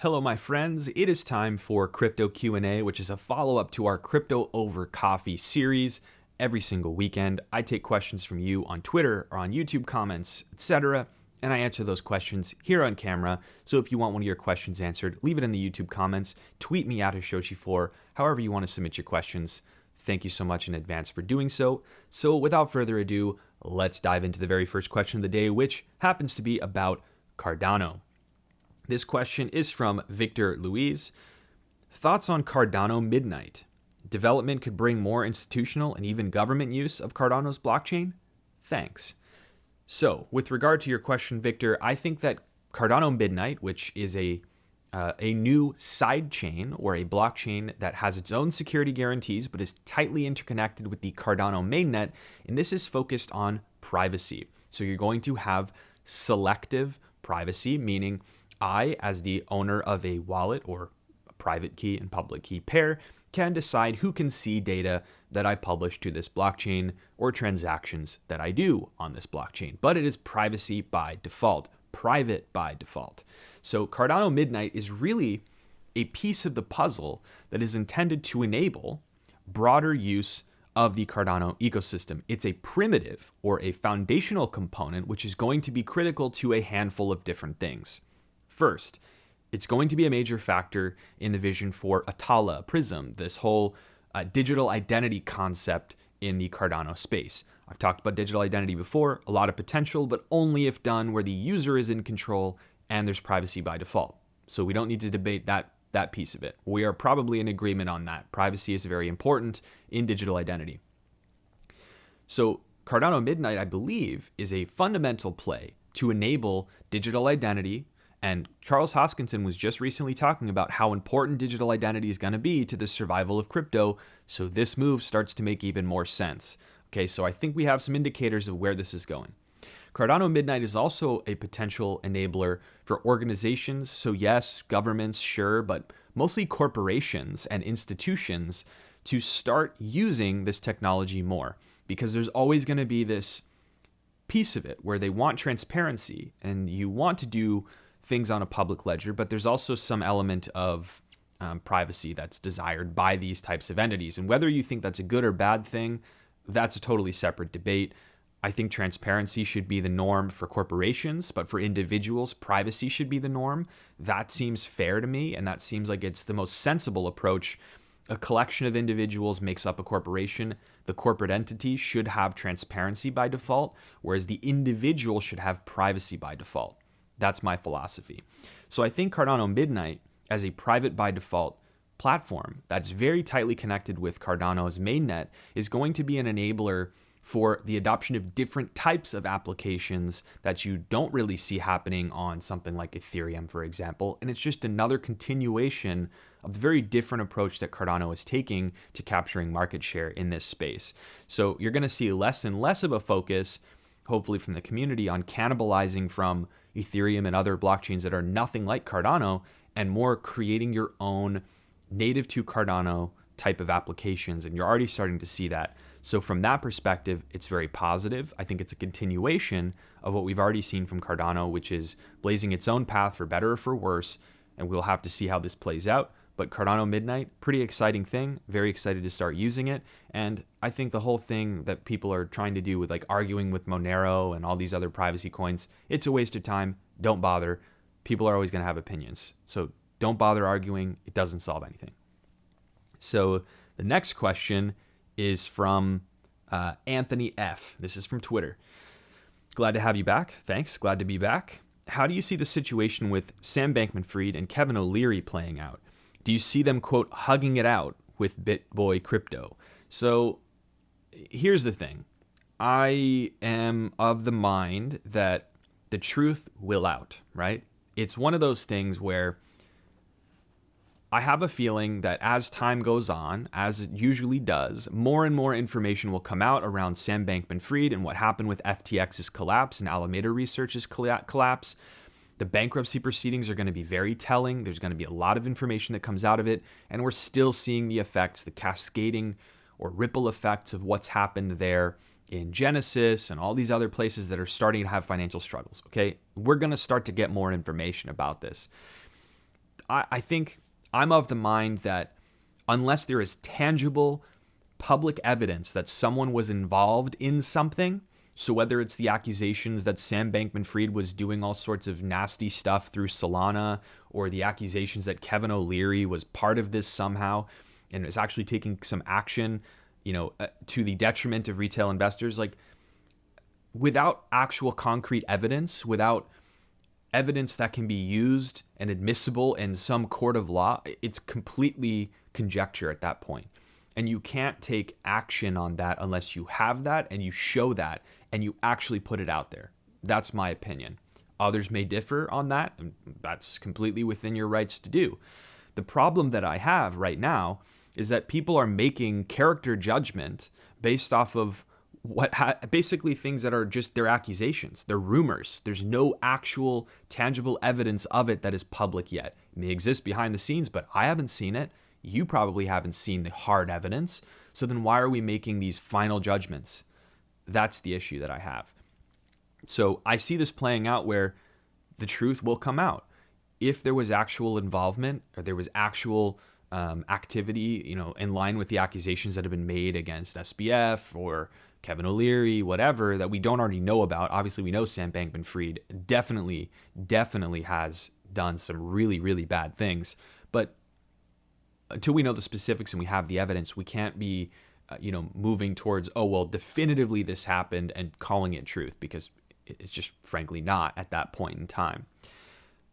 Hello, my friends. It is time for Crypto Q&A, which is a follow-up to our Crypto Over Coffee series. Every single weekend, I take questions from you on Twitter or on YouTube comments, etc., and I answer those questions here on camera. So if you want one of your questions answered, leave it in the YouTube comments, tweet me at Hashoshi4, however you want to submit your questions. Thank you so much in advance for doing so. So without further ado, let's dive into the very first question of the day, which happens to be about Cardano. This question is from Victor Luiz. Thoughts on Cardano Midnight? Development could bring more institutional and even government use of Cardano's blockchain? Thanks. So, with regard to your question, Victor, I think that Cardano Midnight, which is a new side chain or a blockchain that has its own security guarantees but is tightly interconnected with the Cardano mainnet, and this is focused on privacy. So you're going to have selective privacy, meaning I, as the owner of a wallet or a private key and public key pair, can decide who can see data that I publish to this blockchain or transactions that I do on this blockchain. But it is privacy by default, private by default. So Cardano Midnight is really a piece of the puzzle that is intended to enable broader use of the Cardano ecosystem. It's a primitive or a foundational component which is going to be critical to a handful of different things. First, it's going to be a major factor in the vision for Atala, Prism, this whole digital identity concept in the Cardano space. I've talked about digital identity before, a lot of potential, but only if done where the user is in control and there's privacy by default. So we don't need to debate that piece of it. We are probably in agreement on that. Privacy is very important in digital identity. So Cardano Midnight, I believe, is a fundamental play to enable digital identity. And Charles Hoskinson was just recently talking about how important digital identity is going to be to the survival of crypto. So this move starts to make even more sense. Okay, so I think we have some indicators of where this is going. Cardano Midnight is also a potential enabler for organizations. So yes, governments, sure, but mostly corporations and institutions to start using this technology more, because there's always going to be this piece of it where they want transparency and you want to do things on a public ledger, but there's also some element of privacy that's desired by these types of entities. And whether you think that's a good or bad thing, that's a totally separate debate. I think transparency should be the norm for corporations, but for individuals, privacy should be the norm. That seems fair to me, and that seems like it's the most sensible approach. A collection of individuals makes up a corporation. The corporate entity should have transparency by default, whereas the individual should have privacy by default. That's my philosophy. So I think Cardano Midnight, as a private by default platform that's very tightly connected with Cardano's mainnet, is going to be an enabler for the adoption of different types of applications that you don't really see happening on something like Ethereum, for example. And it's just another continuation of the very different approach that Cardano is taking to capturing market share in this space. So you're going to see less and less of a focus, hopefully from the community, on cannibalizing from Ethereum and other blockchains that are nothing like Cardano, and more creating your own native to Cardano type of applications. And you're already starting to see that. So from that perspective, it's very positive. I think it's a continuation of what we've already seen from Cardano, which is blazing its own path for better or for worse. And we'll have to see how this plays out. But Cardano Midnight, pretty exciting thing. Very excited to start using it. And I think the whole thing that people are trying to do with like arguing with Monero and all these other privacy coins, it's a waste of time. Don't bother. People are always going to have opinions. So don't bother arguing. It doesn't solve anything. So the next question is from Anthony F. This is from Twitter. Glad to have you back. Thanks. Glad to be back. How do you see the situation with Sam Bankman-Fried and Kevin O'Leary playing out? Do you see them, quote, hugging it out with BitBoy Crypto? So here's the thing. I am of the mind that the truth will out, right? It's one of those things where I have a feeling that as time goes on, as it usually does, more and more information will come out around Sam Bankman-Fried and what happened with FTX's collapse and Alameda Research's collapse. The bankruptcy proceedings are going to be very telling. There's going to be a lot of information that comes out of it, and we're still seeing the effects, the cascading or ripple effects of what's happened there in Genesis and all these other places that are starting to have financial struggles, okay? We're going to start to get more information about this. I think I'm of the mind that unless there is tangible public evidence that someone was involved in something, so whether it's the accusations that Sam Bankman-Fried was doing all sorts of nasty stuff through Solana, or the accusations that Kevin O'Leary was part of this somehow and is actually taking some action, to the detriment of retail investors, like without actual concrete evidence, without evidence that can be used and admissible in some court of law, it's completely conjecture at that point. And you can't take action on that unless you have that and you show that and you actually put it out there. That's my opinion. Others may differ on that, and that's completely within your rights to do. The problem that I have right now is that people are making character judgment based off of basically things that are just their accusations, they're rumors. There's no actual tangible evidence of it that is public yet. It may exist behind the scenes, but I haven't seen it. You probably haven't seen the hard evidence. So then why are we making these final judgments? That's the issue that I have. So I see this playing out where the truth will come out. If there was actual involvement or there was actual activity, in line with the accusations that have been made against SBF or Kevin O'Leary, whatever, that we don't already know about. Obviously, we know Sam Bankman-Fried definitely has done some really, really bad things. But until we know the specifics and we have the evidence, we can't be, moving towards, definitively this happened and calling it truth, because it's just frankly not at that point in time.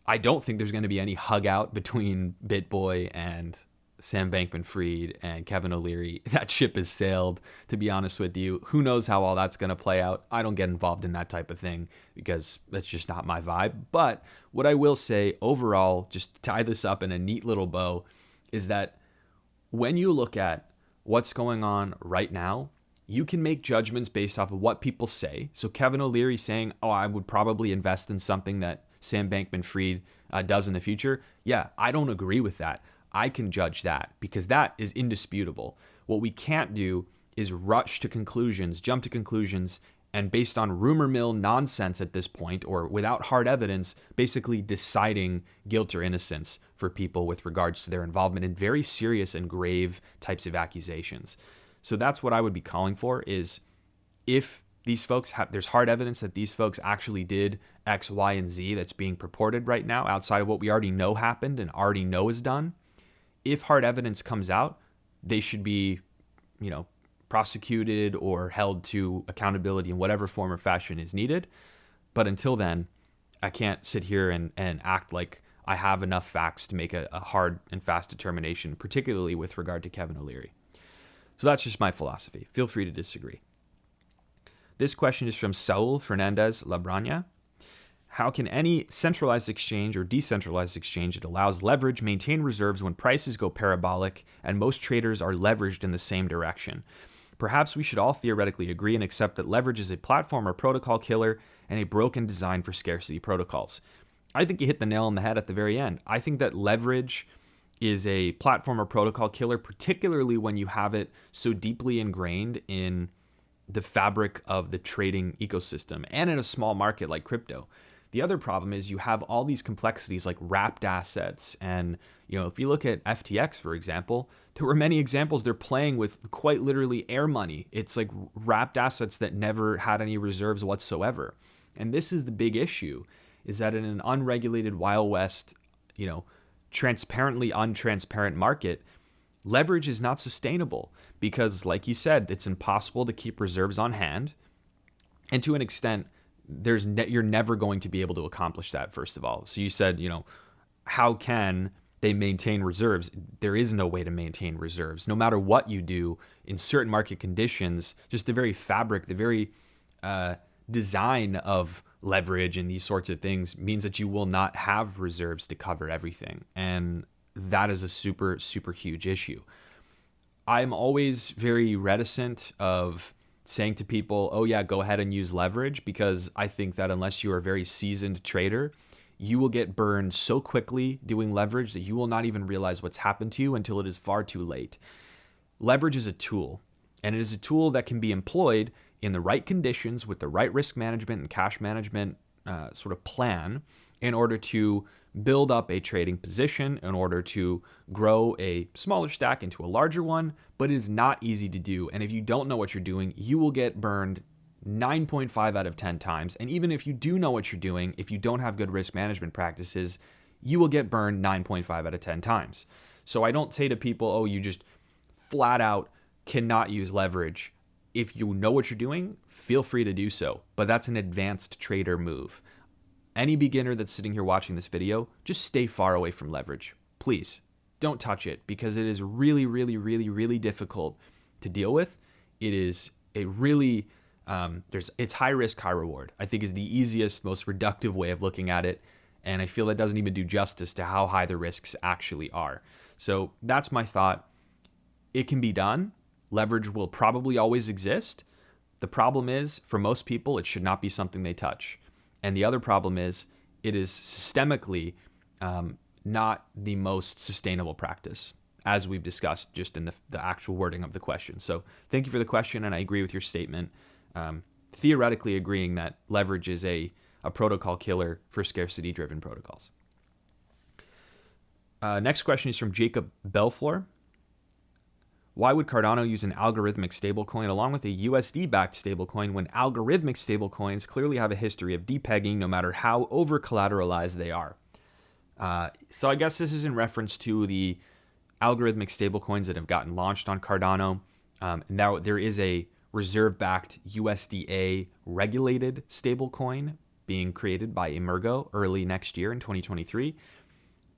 I don't think there's going to be any hug out between BitBoy and Sam Bankman-Fried and Kevin O'Leary. That ship has sailed, to be honest with you. Who knows how all that's going to play out? I don't get involved in that type of thing because that's just not my vibe. But what I will say overall, just to tie this up in a neat little bow, is that when you look at what's going on right now, you can make judgments based off of what people say. So Kevin O'Leary saying, I would probably invest in something that Sam Bankman-Fried does in the future. Yeah, I don't agree with that. I can judge that because that is indisputable. What we can't do is rush to conclusions, jump to conclusions, and based on rumor mill nonsense at this point, or without hard evidence, basically deciding guilt or innocence for people with regards to their involvement in very serious and grave types of accusations. So that's what I would be calling for, is if these folks there's hard evidence that these folks actually did X, Y, and Z that's being purported right now outside of what we already know happened and already know is done. If hard evidence comes out, they should be, prosecuted or held to accountability in whatever form or fashion is needed. But until then, I can't sit here and act like I have enough facts to make a hard and fast determination, particularly with regard to Kevin O'Leary. So that's just my philosophy. Feel free to disagree. This question is from Saul Fernandez Labrana. How can any centralized exchange or decentralized exchange that allows leverage maintain reserves when prices go parabolic and most traders are leveraged in the same direction? Perhaps we should all theoretically agree and accept that leverage is a platform or protocol killer and a broken design for scarcity protocols. I think you hit the nail on the head at the very end. I think that leverage is a platform or protocol killer, particularly when you have it so deeply ingrained in the fabric of the trading ecosystem and in a small market like crypto. The other problem is you have all these complexities like wrapped assets. And, if you look at FTX, for example, there were many examples they're playing with quite literally air money. It's like wrapped assets that never had any reserves whatsoever. And this is the big issue, is that in an unregulated Wild West, transparently untransparent market, leverage is not sustainable because, like you said, it's impossible to keep reserves on hand. And to an extent, you're never going to be able to accomplish that, first of all. So you said, how can they maintain reserves? There is no way to maintain reserves. No matter what you do in certain market conditions, just the very fabric, the very design of leverage and these sorts of things means that you will not have reserves to cover everything. And that is a super, super huge issue. I'm always very reticent of saying to people, go ahead and use leverage, because I think that unless you are a very seasoned trader, you will get burned so quickly doing leverage that you will not even realize what's happened to you until it is far too late. Leverage is a tool, and it is a tool that can be employed in the right conditions with the right risk management and cash management sort of plan in order to build up a trading position in order to grow a smaller stack into a larger one, but it is not easy to do. And if you don't know what you're doing, you will get burned 9.5 out of 10 times. And even if you do know what you're doing, if you don't have good risk management practices, you will get burned 9.5 out of 10 times. So I don't say to people, oh, you just flat out cannot use leverage. If you know what you're doing, feel free to do so. But that's an advanced trader move. Any beginner that's sitting here watching this video, just stay far away from leverage. Please don't touch it, because it is really, really, really, really difficult to deal with. It is a really, it's high risk, high reward, I think is the easiest, most reductive way of looking at it. And I feel that doesn't even do justice to how high the risks actually are. So that's my thought. It can be done. Leverage will probably always exist. The problem is, for most people, it should not be something they touch. And the other problem is, it is systemically not the most sustainable practice, as we've discussed just in the actual wording of the question. So thank you for the question, and I agree with your statement. Theoretically agreeing that leverage is a protocol killer for scarcity-driven protocols. Next question is from Jacob Belflor. Why would Cardano use an algorithmic stablecoin along with a USD-backed stablecoin when algorithmic stablecoins clearly have a history of depegging no matter how over-collateralized they are? So I guess this is in reference to the algorithmic stablecoins that have gotten launched on Cardano. Now there is a reserve-backed USDA regulated stablecoin being created by Emergo early next year in 2023.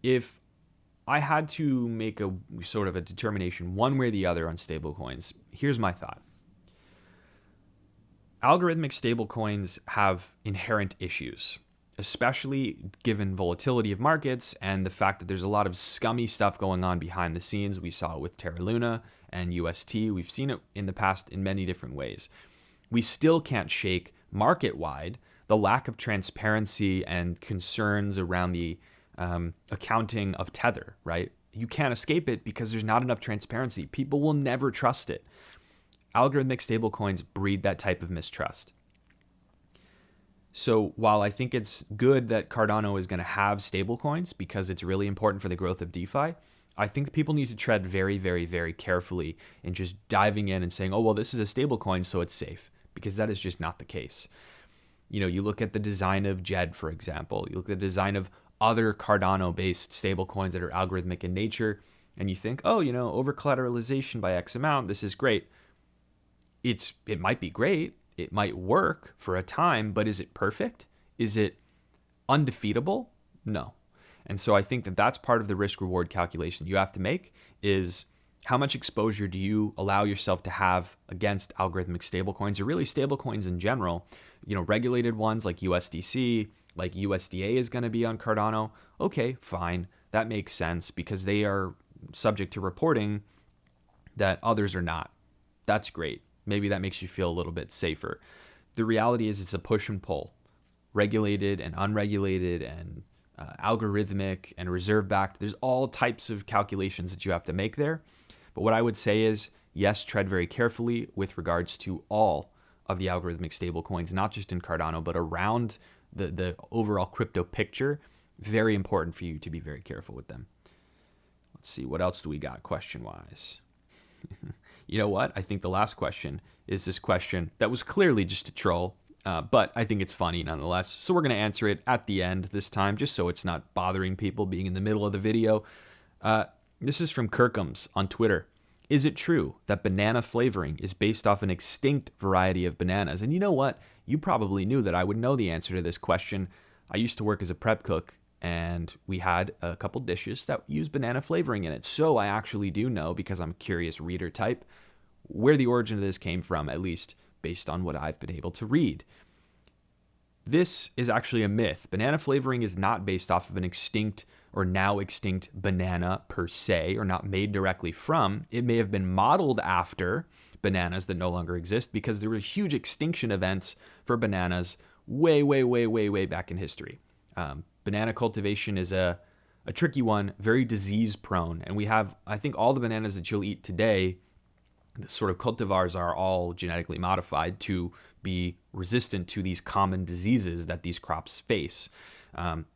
If I had to make a sort of a determination one way or the other on stablecoins, here's my thought. Algorithmic stablecoins have inherent issues, especially given volatility of markets and the fact that there's a lot of scummy stuff going on behind the scenes. We saw it with Terra Luna and UST. We've seen it in the past in many different ways. We still can't shake market-wide the lack of transparency and concerns around the accounting of Tether, right? You can't escape it because there's not enough transparency. People will never trust it. Algorithmic stablecoins breed that type of mistrust. So while I think it's good that Cardano is going to have stablecoins because it's really important for the growth of DeFi, I think people need to tread very, very, very carefully in just diving in and saying, oh, well, this is a stablecoin, so it's safe, because that is just not the case. You know, you look at the design of JED, for example, you look at the design of other Cardano-based stablecoins that are algorithmic in nature, and you think, oh, you know, over-collateralization by X amount, this is great. It might be great, it might work for a time, but is it perfect? Is it undefeatable? No. And so I think that that's part of the risk-reward calculation you have to make, is how much exposure do you allow yourself to have against algorithmic stablecoins, or really stablecoins in general? You know, regulated ones like USDC, like USDA is going to be on Cardano. Okay, fine. That makes sense because they are subject to reporting that others are not. That's great. Maybe that makes you feel a little bit safer. The reality is it's a push and pull. Regulated and unregulated and algorithmic and reserve-backed. There's all types of calculations that you have to make there. But what I would say is, yes, tread very carefully with regards to all of the algorithmic stablecoins, not just in Cardano, but around the overall crypto picture. Very important for you to be very careful with them. Let's see, what else do we got question-wise? You know what? I think the last question is this question that was clearly just a troll, but I think it's funny nonetheless. So we're going to answer it at the end this time, just so it's not bothering people being in the middle of the video. This is from Kirkham's on Twitter. Is it true that banana flavoring is based off an extinct variety of bananas? And you know what? You probably knew that I would know the answer to this question. I used to work as a prep cook, and we had a couple dishes that use banana flavoring in it. So I actually do know, because I'm a curious reader type, where the origin of this came from, at least based on what I've been able to read. This is actually a myth. Banana flavoring is not based off of an extinct or now extinct banana per se, or not made directly from. It may have been modeled after bananas that no longer exist, because there were huge extinction events for bananas way, way, way, way, way back in history. Banana cultivation is a tricky one, very disease prone. And we have, I think all the bananas that you'll eat today, the sort of cultivars are all genetically modified to be resistant to these common diseases that these crops face.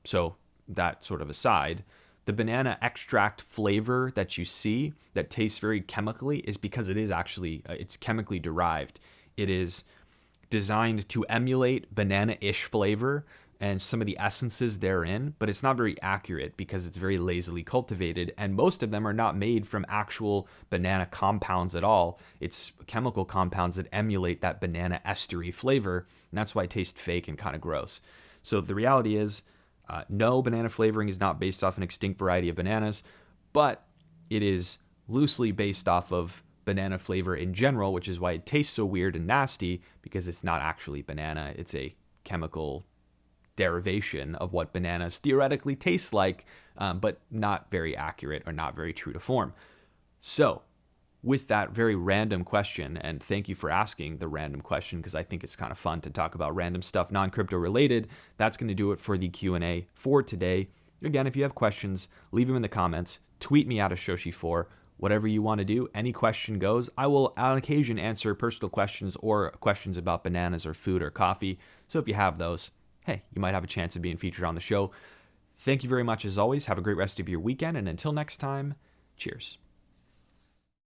So that sort of aside, the banana extract flavor that you see that tastes very chemically is because it is actually, it's chemically derived. It is designed to emulate banana-ish flavor and some of the essences therein, but it's not very accurate because it's very lazily cultivated, and most of them are not made from actual banana compounds at all. It's chemical compounds that emulate that banana estery flavor, and that's why it tastes fake and kind of gross. So the reality is, no, banana flavoring is not based off an extinct variety of bananas, but it is loosely based off of banana flavor in general, which is why it tastes so weird and nasty, because it's not actually banana. It's a chemical derivation of what bananas theoretically taste like, but not very accurate or not very true to form. So with that very random question, and thank you for asking the random question, because I think it's kind of fun to talk about random stuff non-crypto related, that's going to do it for the Q&A for today. Again, if you have questions, leave them in the comments, tweet me at Hashoshi4, whatever you want to do, any question goes. I will on occasion answer personal questions or questions about bananas or food or coffee. So if you have those, hey, you might have a chance of being featured on the show. Thank you very much as always. Have a great rest of your weekend, and until next time, cheers.